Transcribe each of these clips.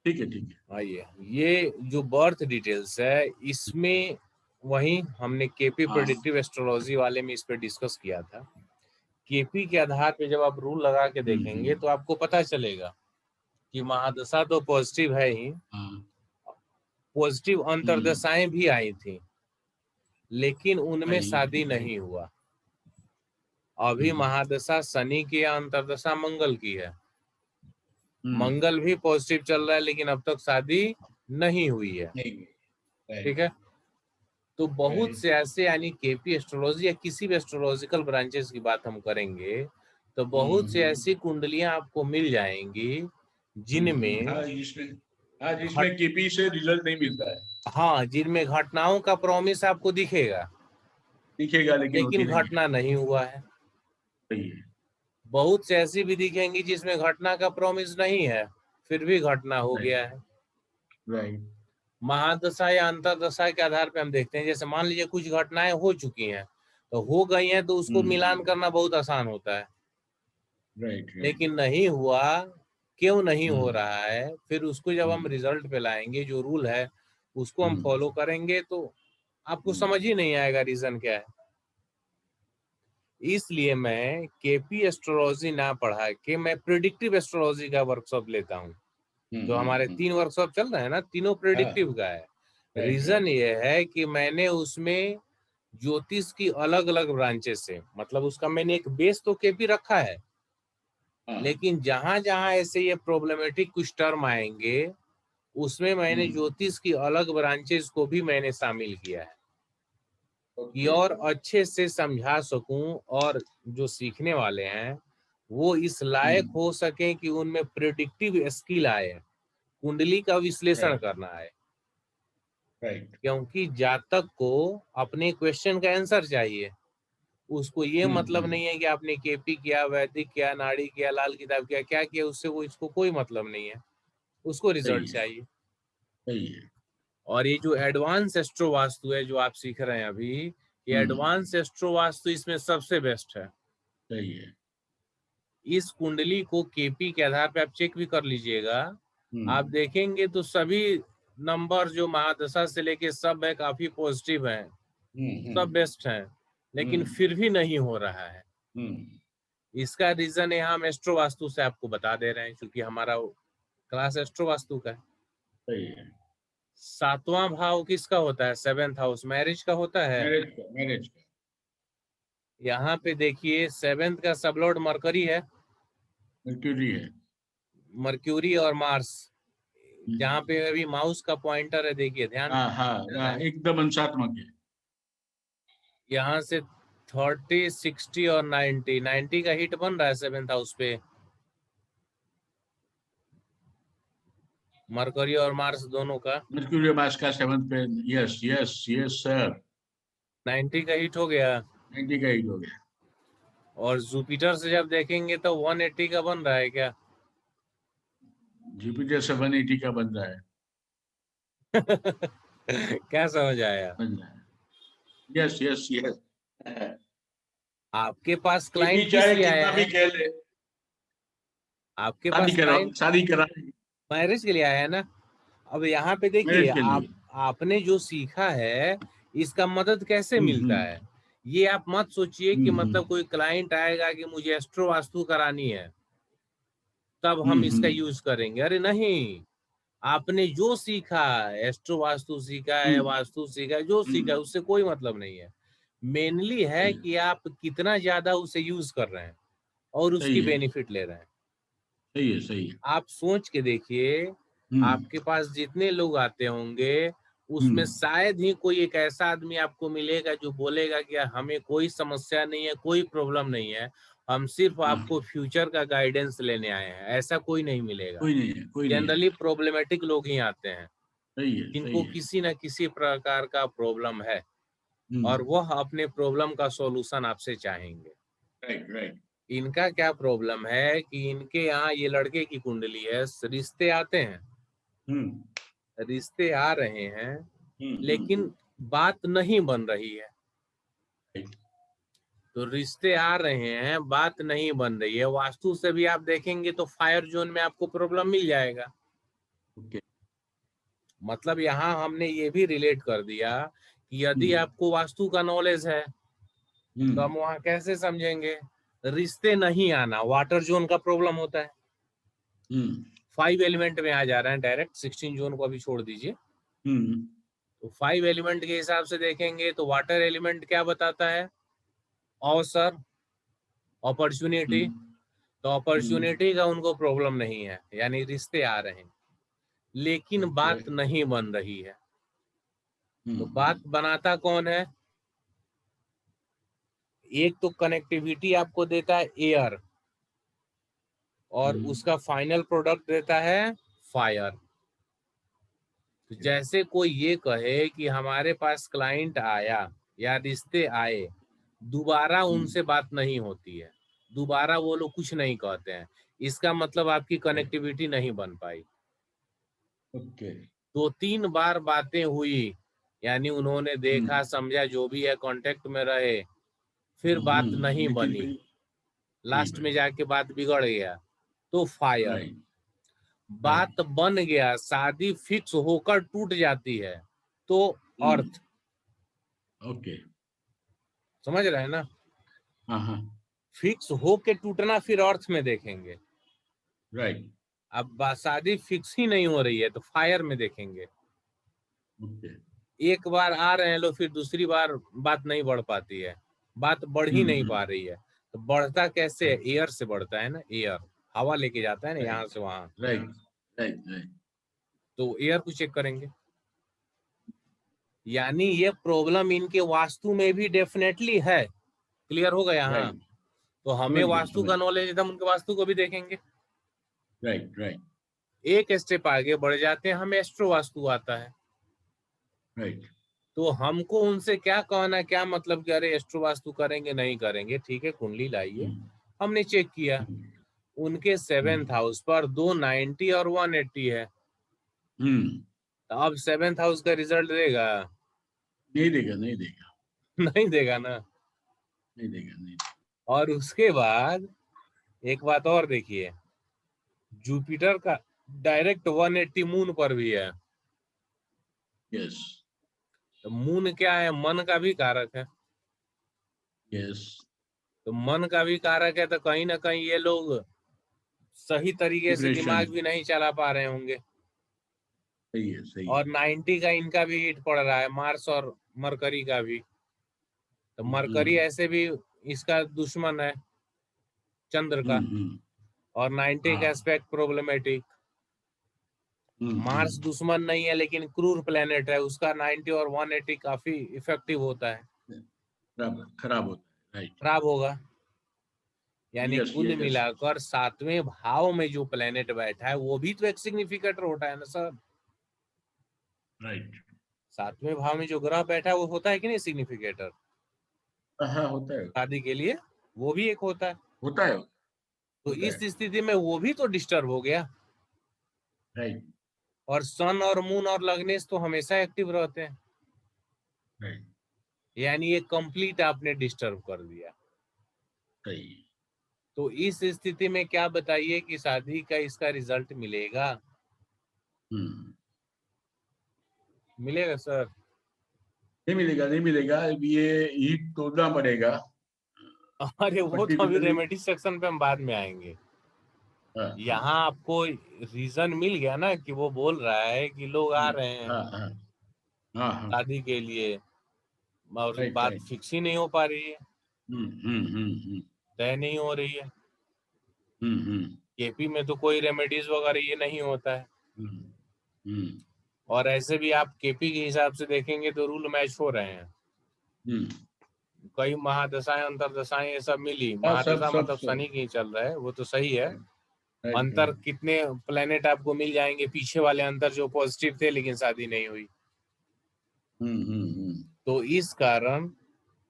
ठीक है, ठीक है। आइए, ये जो बर्थ डिटेल्स है इसमें वही हमने केपी हाँ। प्रेडिक्टिव एस्ट्रोलॉजी वाले में इस पे डिस्कस किया था। केपी के आधार पे जब आप रूल लगा के देखेंगे तो आपको पता चलेगा कि महादशा तो पॉजिटिव है ही, हाँ। पॉजिटिव अंतर्दशाएं भी आई थी, लेकिन उनमें सही, शादी सही। नहीं हुआ। अभी महादशा शनि की या अंतर्दशा मंगल की है, मंगल भी पॉजिटिव चल रहा है, लेकिन अब तक शादी नहीं हुई है। ठीक है, तो बहुत से ऐसे, यानी केपी एस्ट्रोलॉजी या किसी भी एस्ट्रोलॉजिकल ब्रांचेस की बात हम करेंगे तो बहुत से ऐसी कुंडलियां आपको मिल जाएंगी जिनमें जिसमें केपी से रिजल्ट नहीं मिलता है। हाँ, जिनमें घटनाओं का प्रॉमिस आपको दिखेगा, दिखेगा, लेकिन होती लेकिन नहीं है। घटना नहीं हुआ है। सही है। बहुत से ऐसी भी दिखेंगी जिसमें घटना का प्रॉमिस नहीं है, फिर भी घटना हो गया है। राइट। महादशा या अंतरदशा के आधार पे हम देखते हैं, जैसे मान लीजिए कुछ घटनाएं हो चुकी हैं तो हो गई हैं, तो उसको मिलान करना बहुत आसान होता है। Right, right. लेकिन नहीं हुआ, क्यों नहीं हो रहा है, फिर उसको जब हम रिजल्ट पे लाएंगे, जो रूल है उसको हम फॉलो करेंगे, तो आपको समझ ही नहीं आएगा रीजन क्या है। इसलिए मैं केपी एस्ट्रोलॉजी ना पढ़ा के मैं प्रिडिक्टिव एस्ट्रोलॉजी का वर्कशॉप लेता हूँ। जो हमारे 3 वर्कशॉप चल रहे हैं ना, तीनों प्रिडिक्टिव का है। रीजन ये है कि मैंने उसमें ज्योतिष की अलग अलग ब्रांचेस से, मतलब उसका मैंने एक बेस तो केपी रखा है, लेकिन जहां जहां ऐसे ये प्रॉब्लमेटिक कुछ टर्म आएंगे उसमें मैंने ज्योतिष की अलग ब्रांचेस को भी मैंने शामिल किया है कि और अच्छे से समझा सकूं, और जो सीखने वाले हैं वो इस लायक हो सके कि उनमें प्रिडिक्टिव स्किल आए, कुंडली का विश्लेषण करना है। राइट। क्योंकि जातक को अपने क्वेश्चन का आंसर चाहिए, उसको ये मतलब नहीं है कि आपने केपी किया, वैदिक किया, नाड़ी किया, लाल किताब किया, क्या किया, उससे वो इसको कोई मतलब नहीं है, उसको रिजल्ट चाहिए। सही है। और ये जो एडवांस एस्ट्रो वास्तु है जो आप सीख रहे हैं अभी, ये एडवांस एस्ट्रो वास्तु इसमें सबसे बेस्ट है। सही है। इस कुंडली को केपी के आधार पे आप चेक भी कर लीजिएगा, आप देखेंगे तो सभी नंबर जो महादशा से लेके सब है काफी पॉजिटिव हैं, सब बेस्ट हैं, लेकिन फिर भी नहीं हो रहा है। इसका रीजन यहाँ हम एस्ट्रो वास्तु से आपको बता दे रहे हैं, क्योंकि हमारा क्लास एस्ट्रो वास्तु का है। सही है। 7वां भाव किसका होता है? 7th हाउस मैरिज का होता है। मैरिज का। यहाँ पे देखिए 7th का सबलॉर्ड मरकरी है, मर्क्यूरी है। मर्क्यूरी और मार्स, जहाँ पे अभी माउस का पॉइंटर है, देखिए ध्यान हाँ, देना हाँ, है। एकदम अंशात्मक है। यहाँ से 30, 60 और 90 का हिट बन रहा है 7th हाउस पे, मरकरी और मार्स दोनों का मर्क्यूरी मास का 7th पे। Yes, yes, yes sir. 90 का हिट हो गया। 90 का हिट हो गया। और जुपिटर से जब देखेंगे तो 180 का बन रहा है क्या? जुपिटर 780 का बन रहा है। क्या समझ आया? बन रहा है। Yes, yes, yes. आपके पास ये भी क्लाइंट किस चाहे लिए आया कितना भी है? कह ले। आपके शादी पास करा, क्लाइंट शादी करा। मैरिज के लिए आया है ना। अब यहाँ पे देखिए, मैरिज के लिए। आपने जो सीखा है इसका मदद कैसे मिलता है, ये आप मत सोचिए कि मतलब कोई क्लाइंट आएगा कि मुझे एस्ट्रो वास्तु करानी है तब हम इसका यूज करेंगे। अरे नहीं, आपने जो सीखा, एस्ट्रो वास्तु सीखा है, वास्तु सीखा है, जो सीखा है उससे कोई मतलब नहीं है। मेनली है कि आप कितना ज्यादा उसे यूज कर रहे हैं और सही उसकी है। बेनिफिट ले रहे हैं। सही है। सही है। आप सोच के देखिए, आपके पास जितने लोग आते होंगे उसमें शायद ही कोई एक ऐसा आदमी आपको मिलेगा जो बोलेगा कि हमें कोई समस्या नहीं है, कोई प्रॉब्लम नहीं है, हम सिर्फ आपको फ्यूचर का गाइडेंस लेने आए हैं, ऐसा कोई नहीं मिलेगा। कोई नहीं है, कोई नहीं है। जनरली प्रॉब्लमेटिक लोग ही आते हैं सही है। सही जिनको है। किसी न किसी प्रकार का प्रॉब्लम है और वह अपने प्रॉब्लम का सॉल्यूशन आपसे चाहेंगे। Right, right. इनका क्या प्रॉब्लम है कि इनके यहाँ, ये लड़के की कुंडली है, रिश्ते आते हैं, रिश्ते आ रहे हैं, लेकिन बात नहीं बन रही है। तो रिश्ते आ रहे हैं, बात नहीं बन रही है, वास्तु से भी आप देखेंगे तो फायर जोन में आपको प्रॉब्लम मिल जाएगा। ओके। मतलब यहाँ हमने ये भी रिलेट कर दिया कि यदि आपको वास्तु का नॉलेज है तो हम वहाँ कैसे समझेंगे रिश्ते नहीं आना, वाटर जोन का प्रॉब्लम होता है। 5 एलिमेंट में आ जा रहे हैं डायरेक्ट, 16 जोन को अभी छोड़ दीजिए। तो 5 एलिमेंट के हिसाब से देखेंगे तो वाटर एलिमेंट क्या बताता है, अवसर, अपॉर्चुनिटी। तो अपॉर्चुनिटी का उनको प्रॉब्लम नहीं है, यानी रिश्ते आ रहे हैं, लेकिन बात नहीं बन रही है। तो बात बनाता कौन है, एक तो कनेक्टिविटी आपको देता है एयर, और उसका फाइनल प्रोडक्ट देता है फायर। तो जैसे कोई ये कहे कि हमारे पास क्लाइंट आया या रिश्ते आए, दोबारा उनसे बात नहीं होती है, दोबारा वो लोग कुछ नहीं कहते हैं, इसका मतलब आपकी कनेक्टिविटी नहीं बन पाई। ओके। 2-3 बार बातें हुई, यानी उन्होंने देखा समझा जो भी है, कांटेक्ट में रहे, फिर बात नहीं बनी, लास्ट में जाके बात बिगड़ गया, तो फायर। बात बन गया, शादी फिक्स होकर टूट जाती है, तो अर्थ। ओके। समझ रहे हैं ना? हाँ। फिक्स होके टूटना फिर अर्थ में देखेंगे। राइट। अब शादी फिक्स ही नहीं हो रही है तो फायर में देखेंगे। एक बार आ रहे हैं लोग, फिर दूसरी बार बात नहीं बढ़ पाती है, बात बढ़ ही नहीं पा रही है। तो बढ़ता कैसे है, एयर से बढ़ता है ना, एयर हवा लेके जाता है ना यहाँ से वहां। Right right right. तो एयर को चेक करेंगे, यानी ये प्रॉब्लम इनके वास्तु में भी डेफिनेटली है। क्लियर हो गया? हाँ। तो हमें वास्तु का नॉलेज है, हम उनके वास्तु को भी देखेंगे। Right right. एक स्टेप आगे बढ़ जाते हैं, हमें एस्ट्रो वास्तु आता है। राइट। तो हमको उनसे क्या कहना, क्या मतलब कि अरे एस्ट्रो वास्तु करेंगे नहीं करेंगे, ठीक है कुंडली लाइए। हमने चेक किया, उनके 7th हाउस पर 290 और 180 है। तो अब 7th हाउस का रिजल्ट देगा? नहीं देगा, नहीं देगा। नहीं देगा ना। नहीं देगा, नहीं। और उसके बाद एक बात और देखिए, जुपिटर का डायरेक्ट 180 मून पर भी है। यस। तो मून क्या है, मन का भी कारक है। यस। तो मन का भी कारक है, तो कहीं ना कहीं ये लोग सही तरीके से दिमाग भी नहीं चला पा रहे होंगे। सही है, सही और है। 90 का इनका भी हिट पड़ रहा है, मार्स और मरकरी का भी। तो मरकरी ऐसे भी इसका दुश्मन है चंद्र का, और 90 का एस्पेक्ट प्रॉब्लमेटिक। मार्स दुश्मन नहीं है लेकिन क्रूर प्लेनेट है, उसका 90 और 180 काफी इफेक्टिव होता है, खराब होता है। राइट। खराब होगा। यानी यस कुल यस। मिलाकर 7वें भाव में जो प्लेनेट बैठा है वो भी तो एक सिग्निफिकेटर होता है ना सर। राइट। 7वें भाव में जो ग्रह बैठा है वो होता है कि नहीं सिग्निफिकेटर? हाँ, होता है। शादी के लिए वो भी एक होता है। होता है। तो इस स्थिति में वो भी तो डिस्टर्ब हो गया। राइट। और सन और मून और लग्नेश तो हमेशा एक्टिव रहते हैं। राइट। यानी ये कंप्लीट आपने डिस्टर्ब कर दिया। सही। तो इस स्थिति में क्या बताइए कि शादी का इसका रिजल्ट मिलेगा? मिलेगा सर? नहीं मिलेगा, नहीं मिलेगा। ये हीट तोड़ना पड़ेगा। अरे वो तो अभी रेमेडी सेक्शन पे हम बाद में आएंगे। यहाँ आपको रीजन मिल गया ना कि वो बोल रहा है कि लोग आ रहे हैं शादी के लिए, और बात फिक्स ही नहीं हो पा रही है, तय नहीं हो रही है। केपी में तो कोई रेमेडीज वगैरह ये नहीं होता है। और ऐसे भी आप केपी के हिसाब से देखेंगे तो रूल मैच हो रहे हैं। कई महादशाएं अंतरदशाएं ये सब मिली, महादशा मतलब शनि की चल रहा है, वो तो सही है। अंतर कितने प्लेनेट आपको मिल जाएंगे पीछे वाले अंतर जो पॉजिटिव थे लेकिन शादी नहीं हुई। तो इस कारण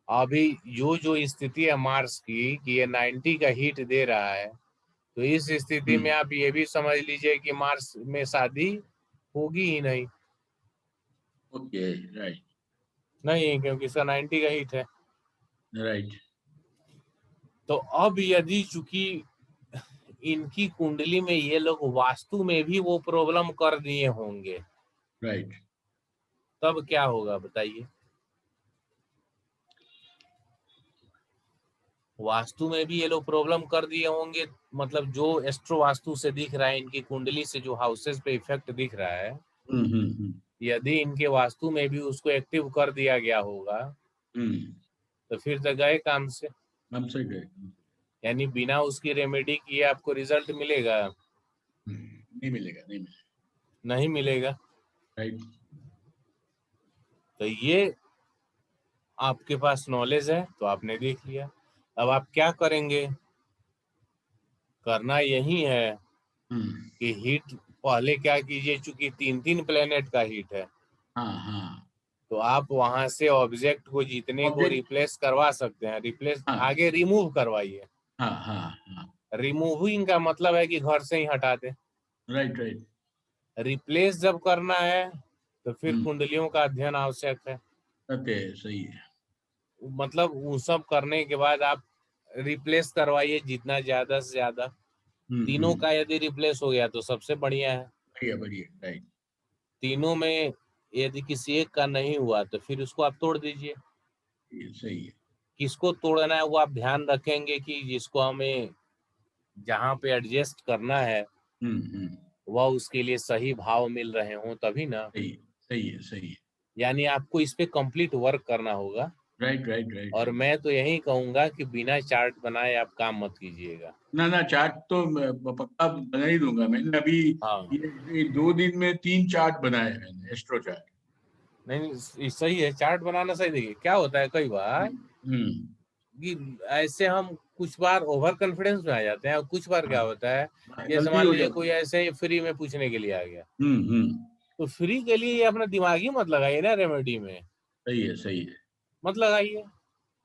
अभी जो स्थिति है मार्स की कि ये 90 का हिट दे रहा है, तो इस स्थिति में आप ये भी समझ लीजिए कि मार्स में शादी होगी ही नहीं। ओके। राइट। नहीं, क्योंकि इसका 90 का हिट है। राइट। तो अब यदि चूंकि इनकी कुंडली में ये लोग वास्तु में भी वो प्रॉब्लम कर दिए होंगे, राइट, तब क्या होगा बताइए? वास्तु में भी ये लोग प्रॉब्लम कर दिए होंगे, मतलब जो एस्ट्रो वास्तु से दिख रहा है, इनकी कुंडली से जो हाउसेस पे इफेक्ट दिख रहा है, यदि इनके वास्तु में भी उसको एक्टिव कर दिया गया होगा तो फिर तो गए काम से। हमसे गए, यानी बिना उसकी रेमेडी किए आपको रिजल्ट मिलेगा? नहीं मिलेगा, नहीं मिलेगा, नहीं मिलेगा। राइट। तो ये आपके पास नॉलेज है तो आपने देख लिया, अब आप क्या करेंगे? करना यही है कि हीट पहले क्या कीजिए, चूंकि 3-3 प्लेनेट का हीट है, हाँ, तो आप वहां से ऑब्जेक्ट को जितने को रिप्लेस करवा सकते हैं रिप्लेस, आगे रिमूव करवाइए। रिमूविंग का मतलब है कि घर से ही हटा दे। Right, right. रिप्लेस जब करना है तो फिर कुंडलियों का अध्ययन आवश्यक है। सही है। मतलब वो सब करने के बाद आप रिप्लेस करवाइए जितना ज्यादा से ज्यादा। तीनों का यदि रिप्लेस हो गया तो सबसे बढ़िया है। बढ़िया, बढ़िया, राइट। तीनों में यदि किसी एक का नहीं हुआ तो फिर उसको आप तोड़ दीजिए। सही है। किसको तोड़ना है वो आप ध्यान रखेंगे कि जिसको हमें जहाँ पे एडजस्ट करना है वह उसके लिए सही भाव मिल रहे हों तभी ना। सही है, सही है। यानी आपको इस पे कंप्लीट वर्क करना होगा। Right, right, right. और मैं तो यही कहूंगा कि बिना चार्ट बनाए आप काम मत कीजिएगा। ना, चार्ट तो पक्का बना ही दूंगा। मैंने अभी ये 2 दिन में 3 चार्ट बनाए हैं, एस्ट्रो चार्ट। नहीं सही है, चार्ट बनाना सही। देखिए क्या होता है कई बार कि ऐसे हम कुछ बार ओवर कॉन्फिडेंस में आ जाते हैं और कुछ बार क्या होता है, जैसे मान लीजिए कोई ऐसे ही फ्री में पूछने के लिए आ गया, तो फ्री के लिए ये अपना दिमाग ही मत लगाइए ना रेमेडी में। सही है, सही है, मत लगाइए।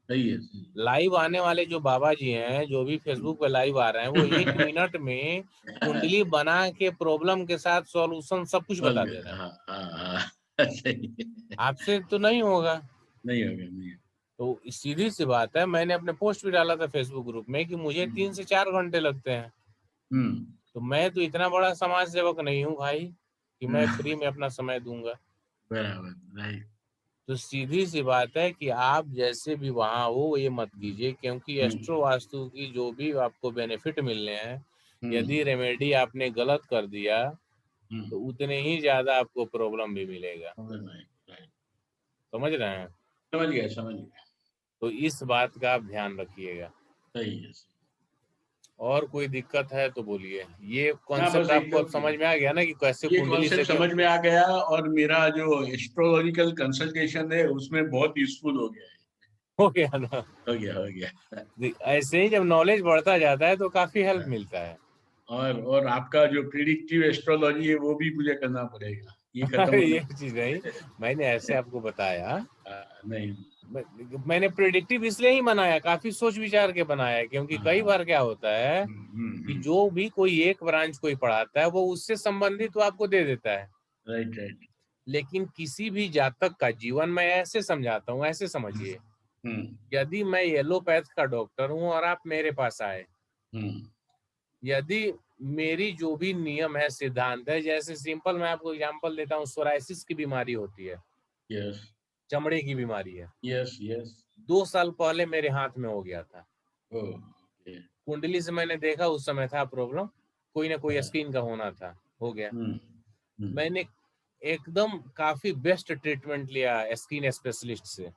सही है। लाइव आने वाले जो बाबा जी हैं, जो भी फेसबुक पे लाइव आ रहे हैं, वो 1 मिनट में कुंडली बना के प्रॉब्लम के साथ सॉल्यूशन सब कुछ बता दे रहे हैं। सही है। आपसे तो नहीं होगा। नहीं होगा, नहीं। तो सीधी सी बात है, मैंने अपने पोस्ट भी डाला था फेसबुक ग्रुप में कि मुझे 3 से 4 घंटे लगते हैं। तो मैं तो इतना बड़ा समाज सेवक नहीं हूँ भाई कि मैं फ्री में अपना समय दूंगा। बराबर, राइट। तो सीधी सी बात है कि आप जैसे भी वहां हो ये मत कीजिए, क्योंकि एस्ट्रो वास्तु की जो भी आपको बेनिफिट मिलने हैं, यदि रेमेडी आपने गलत कर दिया तो उतने ही ज्यादा आपको प्रॉब्लम भी मिलेगा। समझ रहे हैं? समझ गया, समझ गया। तो इस बात का आप ध्यान रखिएगा। सही है। और कोई दिक्कत है तो बोलिए। ये कॉन्सेप्ट आपको अब समझ में आ गया ना कि कैसे कुंडली से समझ में आ गया, और मेरा जो एस्ट्रोलॉजिकल कंसल्टेशन है उसमें बहुत यूजफुल हो गया है। हो गया ना? हो गया। ऐसे ही जब नॉलेज बढ़ता जाता है तो काफी हेल्प मिलता है। और आपका जो प्रिडिक्टिव एस्ट्रोलॉजी है वो भी मुझे करना पड़ेगा। ये खत्म ये चीज नहीं, मैंने ऐसे आपको बताया नहीं। मैंने प्रिडिक्टिव इसलिए ही बनाया, काफी सोच विचार के बनाया, क्योंकि कई बार क्या होता है कि जो भी कोई एक ब्रांच कोई पढ़ाता है वो उससे संबंधित वो आपको दे देता है। Right, right. लेकिन किसी भी जातक का जीवन मैं ऐसे समझाता हूँ, ऐसे समझिए, यदि मैं येलोपैथ का डॉक्टर हूँ और आप मेरे पास आए, यदि मेरी जो भी नियम है सिद्धांत है, जैसे सिंपल मैं आपको एग्जांपल देता हूँ, सोराइसिस की बीमारी होती है, यस, चमड़े की बीमारी है। Yes, yes. 2 साल पहले मेरे हाथ में हो गया था। ओके। कुंडली से मैंने देखा, उस समय था प्रॉब्लम, कोई ना कोई स्किन का होना था, हो गया। मैंने एकदम काफी बेस्ट ट्रीटमेंट लिया स्किन स्पेशलिस्ट से।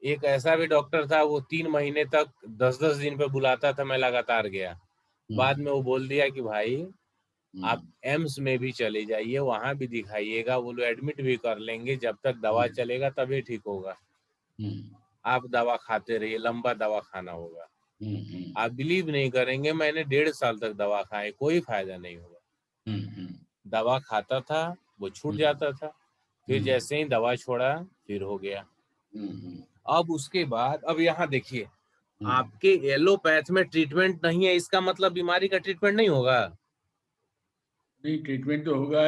एक ऐसा भी डॉक्टर था, वो 3 महीने तक 10-10 दिन पे बुलाता था, मैं लगातार गया। बाद में वो बोल दिया कि भाई आप एम्स में भी चले जाइए, वहां भी दिखाइएगा, वो लोग एडमिट भी कर लेंगे, जब तक दवा चलेगा तभी ठीक होगा। आप दवा खाते रहिए, लंबा दवा खाना होगा। आप बिलीव नहीं करेंगे, मैंने 1.5 साल तक दवा खाए, कोई फायदा नहीं हुआ। दवा खाता था, वो छूट जाता था, फिर जैसे ही दवा छोड़ा फिर हो गया। अब उसके बाद अब यहाँ देखिए, आपके एलोपैथ में ट्रीटमेंट नहीं है, इसका मतलब बीमारी का ट्रीटमेंट नहीं होगा। नहीं, ट्रीटमेंट तो होगा,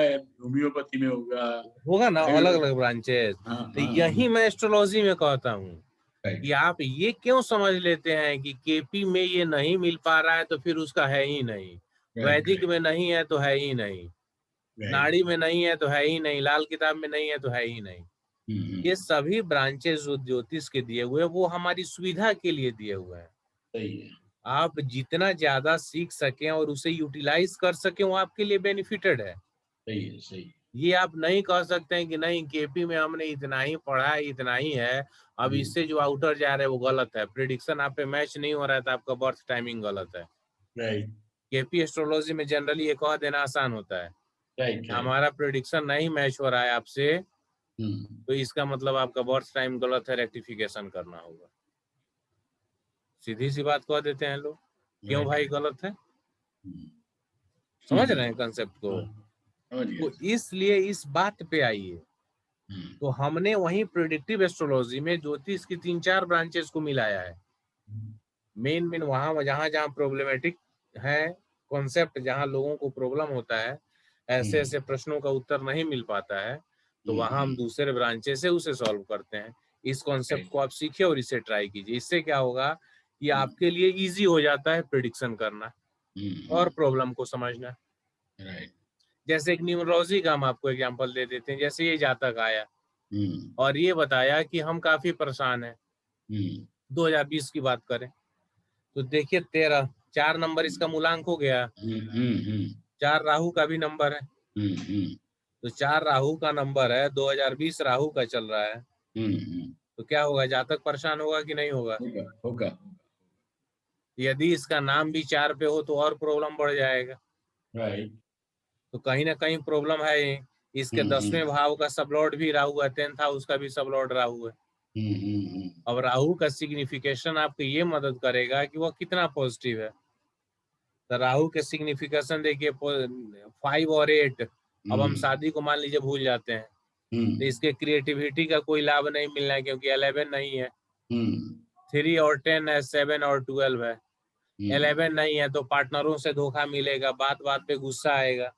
होम्योपैथी में होगा ना, अलग अलग ब्रांचेस। तो यही मैं एस्ट्रोलॉजी में कहता हूँ कि आप ये क्यों समझ लेते हैं कि केपी में ये नहीं मिल पा रहा है तो फिर उसका है ही नहीं, वैदिक में नहीं है तो है ही नहीं, नाड़ी में नहीं है तो है ही नहीं, लाल किताब में नहीं है तो है ही नहीं। ये सभी ब्रांचेस जो ज्योतिष के दिए हुए हैं वो हमारी सुविधा के लिए दिए हुए हैं। सही है। आप जितना ज्यादा सीख सकें और उसे यूटिलाइज कर सकें वो आपके लिए बेनिफिटेड है। सही है, सही। ये आप नहीं कह सकते हैं कि नहीं केपी में हमने इतना ही पढ़ा है, इतना ही है, अब इससे जो आउटर जा रहा है वो गलत है, प्रिडिक्शन आप पे मैच नहीं हो रहा है तो आपका बर्थ टाइमिंग गलत है। राइट। केपी एस्ट्रोलॉजी में जनरली ये कह देना आसान होता है, राइट। हमारा प्रिडिक्शन नहीं मैच हो रहा है आपसे, तो इसका मतलब आपका बर्थ टाइम गलत है, रेक्टिफिकेशन करना होगा। सीधी सी बात कह देते हैं लोग, क्यों भाई गलत है? समझ रहे हैं कंसेप्ट को? तो इसलिए इस बात पे आइए, तो हमने वहीं प्रिडिक्टिव एस्ट्रोलॉजी में ज्योतिष की 3-4 ब्रांचेस को मिलाया है। मेन वहां जहां प्रॉब्लमेटिक है कॉन्सेप्ट, जहां लोगों को प्रॉब्लम होता है, ऐसे ऐसे प्रश्नों का उत्तर नहीं मिल पाता है, तो वहां हम दूसरे ब्रांचेस से उसे सॉल्व करते हैं। इस कॉन्सेप्ट को आप सीखिए और इसे ट्राई कीजिए। इससे क्या होगा कि आपके लिए इजी हो जाता है प्रिडिक्शन करना और प्रॉब्लम को समझना। जैसे एक न्यूमरोलॉजी का हम आपको एग्जांपल दे देते हैं। जैसे ये जातक आया और ये बताया कि हम काफी परेशान हैं, 2020 की बात करें तो देखिए 13 4 नंबर इसका मूलांक हो गया, 4 राहु का भी नंबर है, तो 4 राहु का नंबर है, 2020 राहु का चल रहा है, तो क्या होगा, जातक परेशान होगा कि नहीं होगा? होगा। यदि इसका नाम भी 4 पे हो तो और प्रॉब्लम बढ़ जाएगा। राइट। तो कहीं ना कहीं प्रॉब्लम है ही। इसके 10वें भाव का सबलॉर्ड भी राहु है, 10th हाउस का भी सबलॉर्ड राहु है। अब राहु का सिग्निफिकेशन आपको ये मदद करेगा कि वो कितना पॉजिटिव है। तो राहु के सिग्निफिकेशन देखिए 5 और 8। अब हम शादी को मान लीजिए भूल जाते हैं, तो इसके क्रिएटिविटी का कोई लाभ नहीं मिलना है क्योंकि 11 नहीं है, 3 और 10 है, 7 और 12 है। 11 नहीं है तो पार्टनरों से धोखा मिलेगा, बात बात पे गुस्सा आएगा,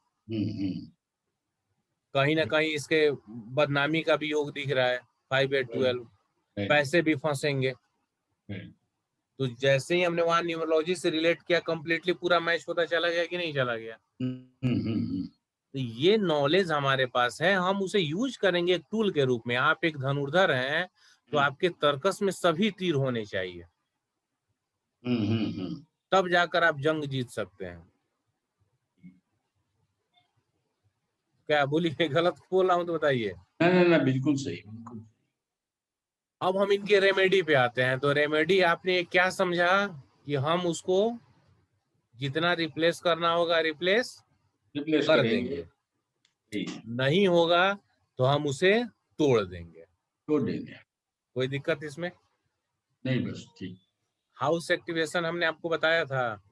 कहीं ना कहीं इसके बदनामी का भी योग दिख रहा है, 5 8 12, पैसे भी फंसेंगे। तो जैसे ही हमने वहां न्यूमरोलॉजी से रिलेट किया, कंप्लीटली पूरा मैच होता चला गया कि नहीं चला गया? तो ये नॉलेज हमारे पास है, हम उसे यूज करेंगे एक टूल के रूप में। आप एक धनुर्धर हैं तो आपके तर्कस में सभी तीर होने चाहिए, तब जाकर आप जंग जीत सकते हैं। क्या बोलिए, गलत बोल रहा हूं तो बताइए। ना, बिल्कुल सही, बिल्कुल। अब हम इनके रेमेडी पे आते हैं। तो रेमेडी आपने क्या समझा कि हम उसको जितना रिप्लेस करना होगा रिप्लेस कर देंगे, नहीं होगा तो हम उसे तोड़ देंगे। कोई दिक्कत इसमें नहीं, बस ठीक। हाउस एक्टिवेशन हमने आपको बताया था,